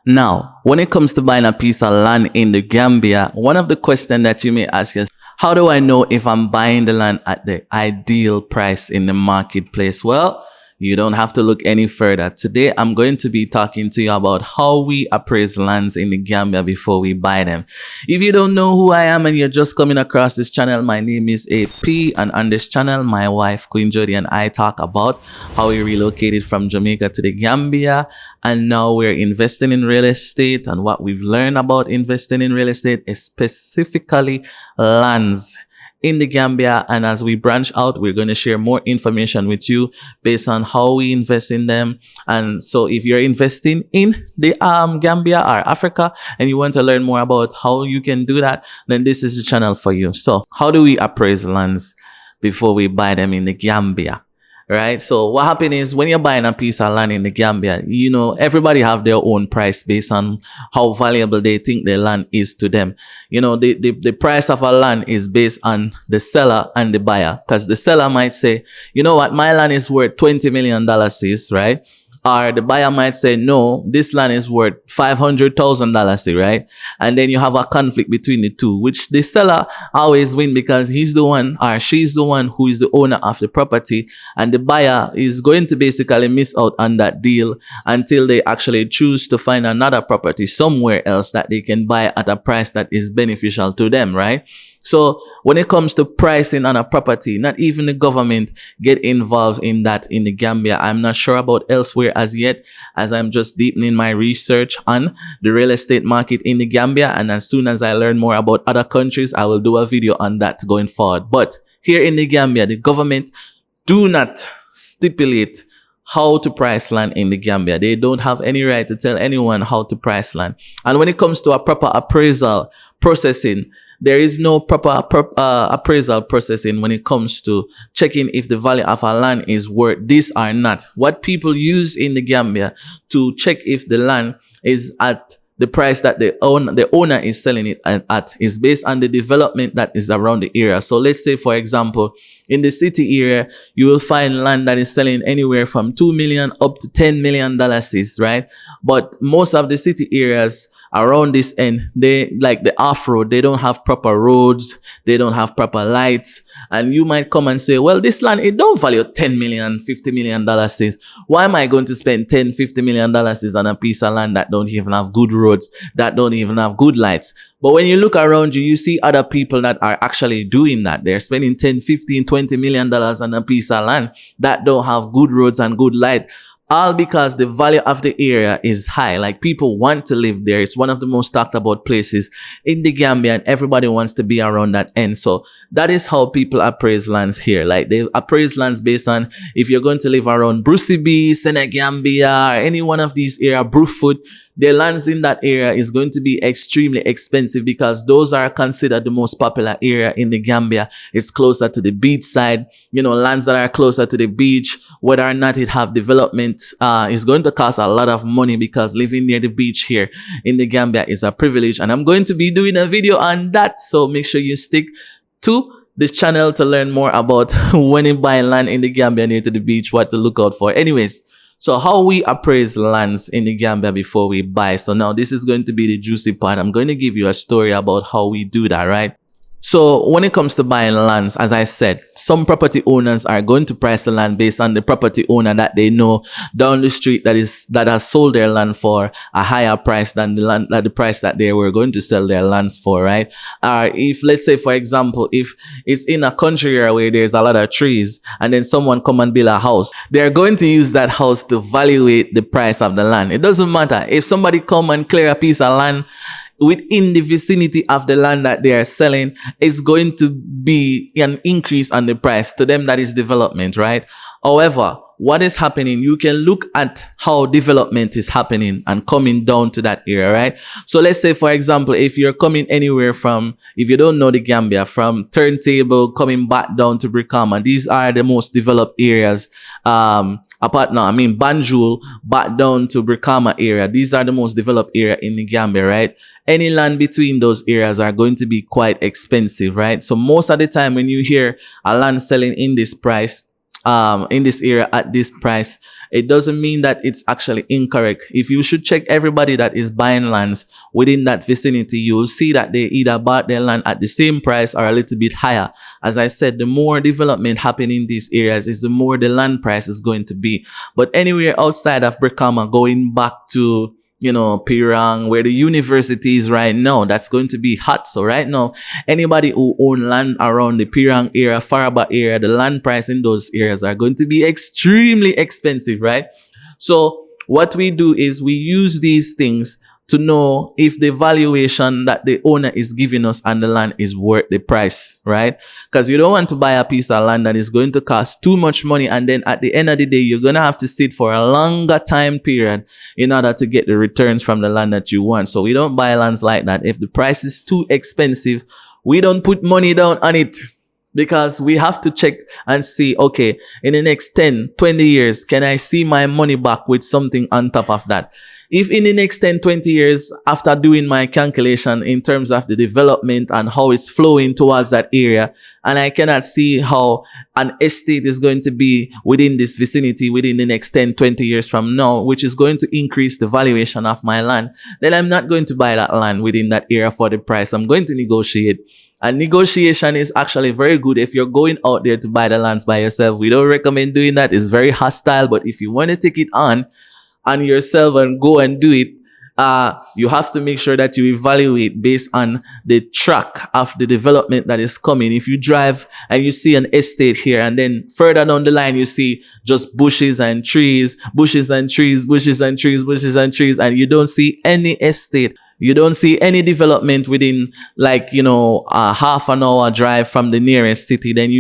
Now, when it comes to buying a piece of land in the Gambia, one of the questions that you may ask is, how do I know if I'm buying the land at the ideal price in the marketplace? Well, you don't have to look any further. Today, I'm going to be talking to you about how we appraise lands in the Gambia before we buy them. If you don't know who I am and you're just coming across this channel, my name is AP, and on this channel, my wife, Queen Jodi, and I talk about how we relocated from Jamaica to the Gambia, and now we're investing in real estate, and what we've learned about investing in real estate is specifically lands in the Gambia. And as we branch out, we're going to share more information with you based on how we invest in them. And so if you're investing in the Gambia or Africa and you want to learn more about how you can do that, then this is the channel for you. So how do we appraise lands before we buy them in the Gambia? Right? So what happens is when you're buying a piece of land in the Gambia, you know, everybody have their own price based on how valuable they think the land is to them. You know, the price of a land is based on the seller and the buyer, because the seller might say, you know what, my land is worth $20 million, right? Or the buyer might say, no, this land is worth $500,000, right? And then you have a conflict between the two, which the seller always win because he's the one or she's the one who is the owner of the property. And the buyer is going to basically miss out on that deal until they actually choose to find another property somewhere else that they can buy at a price that is beneficial to them, right? So when it comes to pricing on a property, not even the government get involved in that in the Gambia. I'm not sure about elsewhere as yet, as I'm just deepening my research on the real estate market in the Gambia. And as soon as I learn more about other countries, I will do a video on that going forward. But here in the Gambia, the government do not stipulate how to price land in the Gambia. They don't have any right to tell anyone how to price land. And when it comes to a proper appraisal processing, there is no proper appraisal processing when it comes to checking if the value of a land is worth this or not. What people use in the Gambia to check if the land is at the price that the owner is selling it at is based on the development that is around the area. So let's say, for example, in the city area, you will find land that is selling anywhere from $2 million up to $10 million, right? But most of the city areas around this end, they like the off-road, they don't have proper roads, they don't have proper lights. And you might come and say, well, this land, it don't value $10 million, $50 million. Why am I going to spend $10, $50 million on a piece of land that don't even have good roads, that don't even have good lights? But when you look around you, you see other people that are actually doing that. They're spending $10, $15, $20 million on a piece of land that don't have good roads and good light. All because the value of the area is high. Like, people want to live there. It's one of the most talked about places in the Gambia, and everybody wants to be around that end. So that is how people appraise lands here. Like, they appraise lands based on if you're going to live around Brucey B, Senegambia, or any one of these areas, Brufut, the lands in that area is going to be extremely expensive because those are considered the most popular area in the Gambia. It's closer to the beach side. You know, lands that are closer to the beach, whether or not it have development, is going to cost a lot of money because living near the beach here in the Gambia is a privilege. And I'm going to be doing a video on that. So make sure you stick to this channel to learn more about when you buy land in the Gambia near to the beach, what to look out for. Anyways, so how we appraise lands in the Gambia before we buy. So now this is going to be the juicy part. I'm going to give you a story about how we do that, right? So when it comes to buying lands, as I said, some property owners are going to price the land based on the property owner that they know down the street that has sold their land for a higher price than the price that they were going to sell their lands for, right? If, let's say, for example, if it's in a country area where there's a lot of trees and then someone come and build a house, they're going to use that house to evaluate the price of the land. It doesn't matter if somebody come and clear a piece of land within the vicinity of the land that they are selling, is going to be an increase on the price. To them, that is development, right? However, what is happening, you can look at how development is happening and coming down to that area, right? So let's say, for example, if you're coming anywhere from, if you don't know the Gambia, from Turntable coming back down to Brikama, these are the most developed areas. Banjul back down to Brikama area. These are the most developed area in the Gambia, right? Any land between those areas are going to be quite expensive, right? So most of the time when you hear a land selling in this price, in this area at this price, it doesn't mean that it's actually incorrect. If you should check everybody that is buying lands within that vicinity, you will see that they either bought their land at the same price or a little bit higher. As I said, the more development happening in these areas is the more the land price is going to be. But anywhere outside of Brikama, going back to Pirang, where the university is right now, that's going to be hot. So right now, anybody who own land around the Pirang area, Faraba area, the land price in those areas are going to be extremely expensive, right? So what we do is we use these things to know if the valuation that the owner is giving us on the land is worth the price, right? Because you don't want to buy a piece of land that is going to cost too much money, and then at the end of the day, you're going to have to sit for a longer time period in order to get the returns from the land that you want. So we don't buy lands like that. If the price is too expensive, we don't put money down on it, because we have to check and see, okay, in the next 10, 20 years, can I see my money back with something on top of that? If in the next 10, 20 years, after doing my calculation in terms of the development and how it's flowing towards that area, and I cannot see how an estate is going to be within this vicinity within the next 10, 20 years from now, which is going to increase the valuation of my land, then I'm not going to buy that land within that area for the price. I'm going to negotiate. And negotiation is actually very good if you're going out there to buy the lands by yourself. We don't recommend doing that. It's very hostile. But if you want to take it on yourself and go and do it, you have to make sure that you evaluate based on the track of the development that is coming. If you drive and you see an estate here, and then further down the line, you see just bushes and trees, bushes and trees, bushes and trees, bushes and trees, and you don't see any estate. You don't see any development within a half an hour drive from the nearest city, then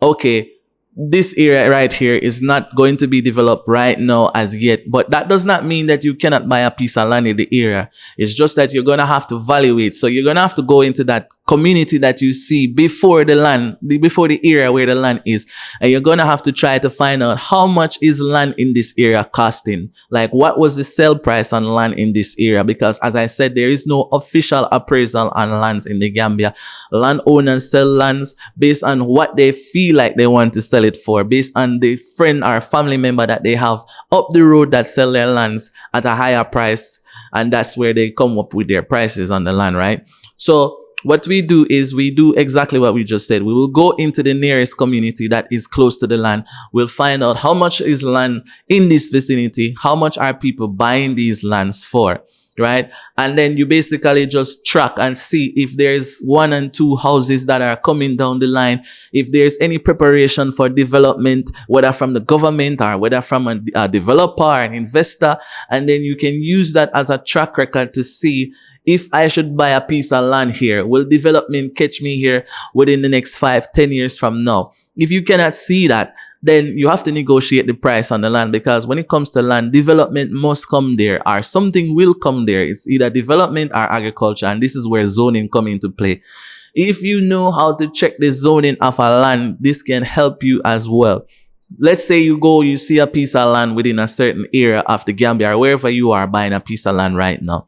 okay, this area right here is not going to be developed right now as yet. But that does not mean that you cannot buy a piece of land in the area. It's just that you're going to have to evaluate. So you're going to have to go into that community that you see before the area where the land is. And you're going to have to try to find out how much is land in this area costing. Like, what was the sale price on land in this area? Because as I said, there is no official appraisal on lands in the Gambia. Landowners sell lands based on what they feel like they want to sell it for, based on the friend or family member that they have up the road that sell their lands at a higher price. And that's where they come up with their prices on the land, right? So what we do is we do exactly what we just said. We will go into the nearest community that is close to the land. We'll find out how much is land in this vicinity, how much are people buying these lands for, right? And then you basically just track and see if there's 1 and 2 houses that are coming down the line, if there's any preparation for development, whether from the government or whether from a developer, an investor, and then you can use that as a track record to see if I should buy a piece of land here. Will development catch me here within the next 5, 10 years from now? If you cannot see that, then you have to negotiate the price on the land, because when it comes to land, development must come there or something will come there. It's either development or agriculture, and this is where zoning come into play. If you know how to check the zoning of a land, this can help you as well. Let's say you see a piece of land within a certain area of the Gambia or wherever you are buying a piece of land right now,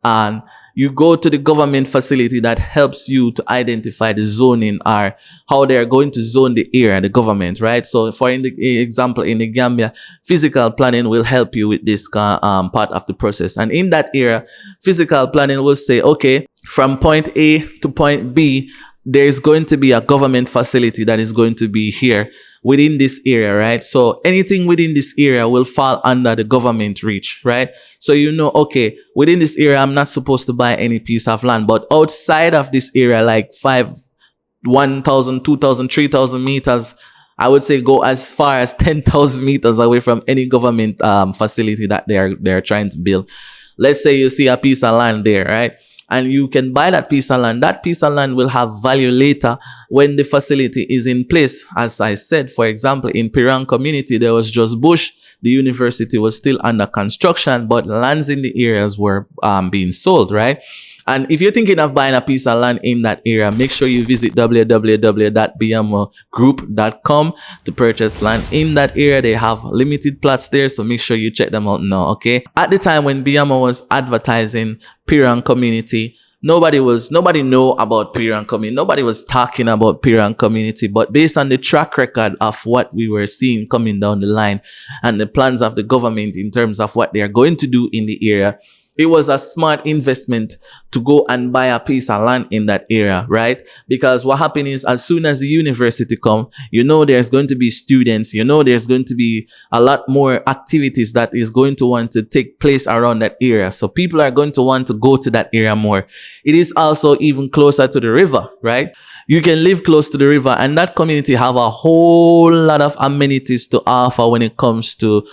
and you go to the government facility that helps you to identify the zoning or how they are going to zone the area, the government, right? So for example, in the Gambia, physical planning will help you with this part of the process. And in that area, physical planning will say, okay, from point A to point B, there is going to be a government facility that is going to be here within this area, right? So anything within this area will fall under the government reach, right? So okay, within this area, I'm not supposed to buy any piece of land, but outside of this area, like 1,000, 2,000, 3,000 meters, I would say go as far as 10,000 meters away from any government facility that they're trying to build. Let's say you see a piece of land there, right? And you can buy that piece of land. That piece of land will have value later when the facility is in place. As I said, for example, in Pirang community, there was just bush. The university was still under construction, but lands in the areas were being sold, right? And if you're thinking of buying a piece of land in that area, make sure you visit www.biamogroup.com to purchase land in that area. They have limited plots there, so make sure you check them out now, okay? At the time when BIAMO was advertising Pirang community, Nobody know about Piran community. Nobody was talking about Piran community, but based on the track record of what we were seeing coming down the line and the plans of the government in terms of what they are going to do in the area, it was a smart investment to go and buy a piece of land in that area, right? Because what happened is, as soon as the university come, there's going to be students, there's going to be a lot more activities that is going to want to take place around that area. So people are going to want to go to that area more. It is also even closer to the river, right? You can live close to the river, and that community have a whole lot of amenities to offer when it comes to,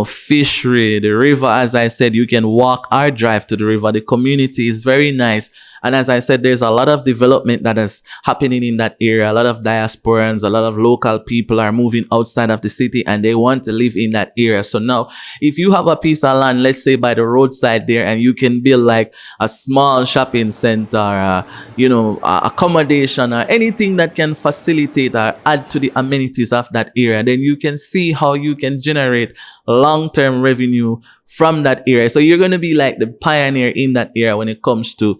fishery. The river, as I said, you can walk or drive to the river. The community is very nice. And as I said, there's a lot of development that is happening in that area. A lot of diasporans, a lot of local people are moving outside of the city and they want to live in that area. So now, if you have a piece of land, let's say by the roadside there, and you can build like a small shopping center, accommodation or anything that can facilitate or add to the amenities of that area, then you can see how you can generate long-term revenue from that area. So you're going to be like the pioneer in that area when it comes to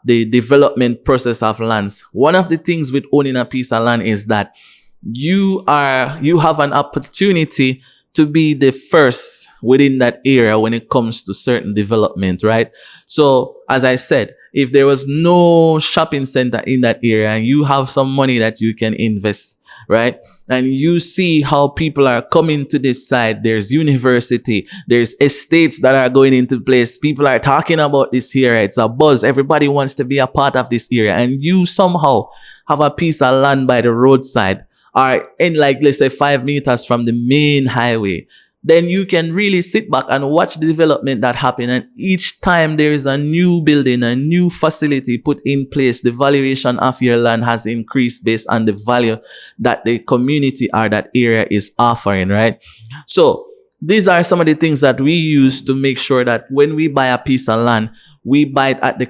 the development process of lands. One of the things with owning a piece of land is that you have an opportunity to be the first within that area when it comes to certain development, right? So as I said, if there was no shopping center in that area and you have some money that you can invest, right? And you see how people are coming to this side. There's university, there's estates that are going into place. People are talking about this area. It's a buzz. Everybody wants to be a part of this area. And you somehow have a piece of land by the roadside or in, like, let's say 5 meters from the main highway. Then you can really sit back and watch the development that happen. And each time there is a new building, a new facility put in place, the valuation of your land has increased based on the value that the community or that area is offering, right? So these are some of the things that we use to make sure that when we buy a piece of land, we buy it at the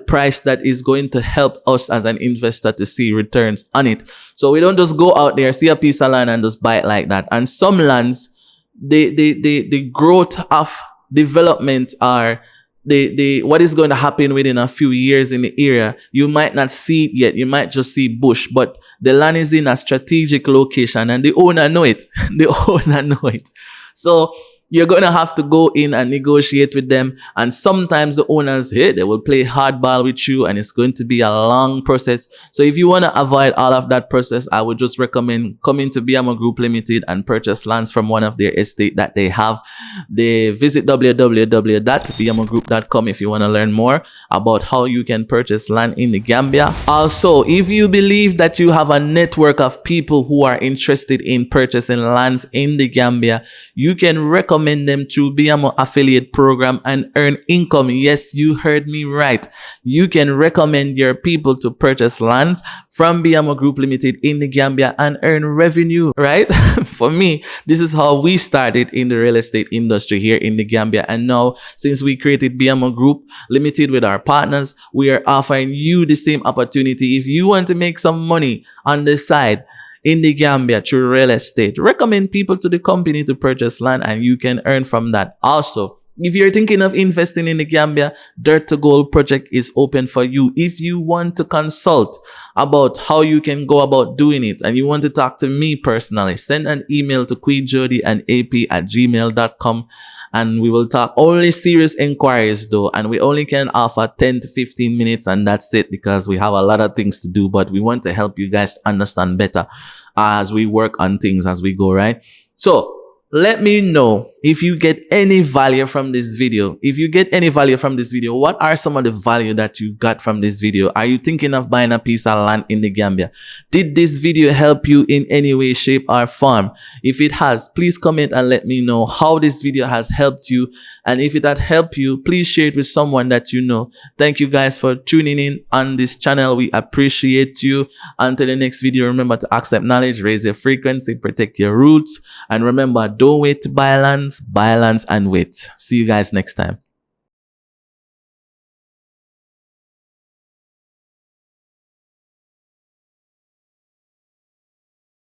price that is going to help us as an investor to see returns on it. So we don't just go out there, see a piece of land and just buy it like that. And some lands, the growth of development are what is going to happen within a few years in the area. You might not see it yet. You might just see bush, but the land is in a strategic location and the owner know it. The owner know it. So you're going to have to go in and negotiate with them. And sometimes the owners, they will play hardball with you and it's going to be a long process. So if you want to avoid all of that process, I would just recommend coming to BIAMO Group Limited and purchase lands from one of their estate that they have. They visit www.biamogroup.com if you want to learn more about how you can purchase land in the Gambia. Also, if you believe that you have a network of people who are interested in purchasing lands in the Gambia, you can recommend them through BIAMO affiliate program and earn income. Yes, you heard me right. You can recommend your people to purchase lands from BIAMO Group Limited in the Gambia and earn revenue, right? For me, this is how we started in the real estate industry here in the Gambia. And now, since we created BIAMO Group Limited with our partners, we are offering you the same opportunity. If you want to make some money on the side in the Gambia through real estate, recommend people to the company to purchase land and you can earn from that. Also, if you're thinking of investing in the Gambia, Dirt to Gold project is open for you. If you want to consult about how you can go about doing it and you want to talk to me personally, send an email to queenjodiandap@gmail.com and we will talk. Only serious inquiries though, and we only can offer 10 to 15 minutes and that's it, because we have a lot of things to do, but we want to help you guys understand better as we work on things as we go, right? So let me know if you get any value from this video. If you get any value from this video, what are some of the value that you got from this video? Are you thinking of buying a piece of land in the Gambia? Did this video help you in any way, shape, or form? If it has, please comment and let me know how this video has helped you. And if it had helped you, please share it with someone that you know. Thank you guys for tuning in on this channel. We appreciate you. Until the next video, remember to accept knowledge, raise your frequency, protect your roots, and remember, don't wait to buy lands, buy lands and wait. See you guys next time.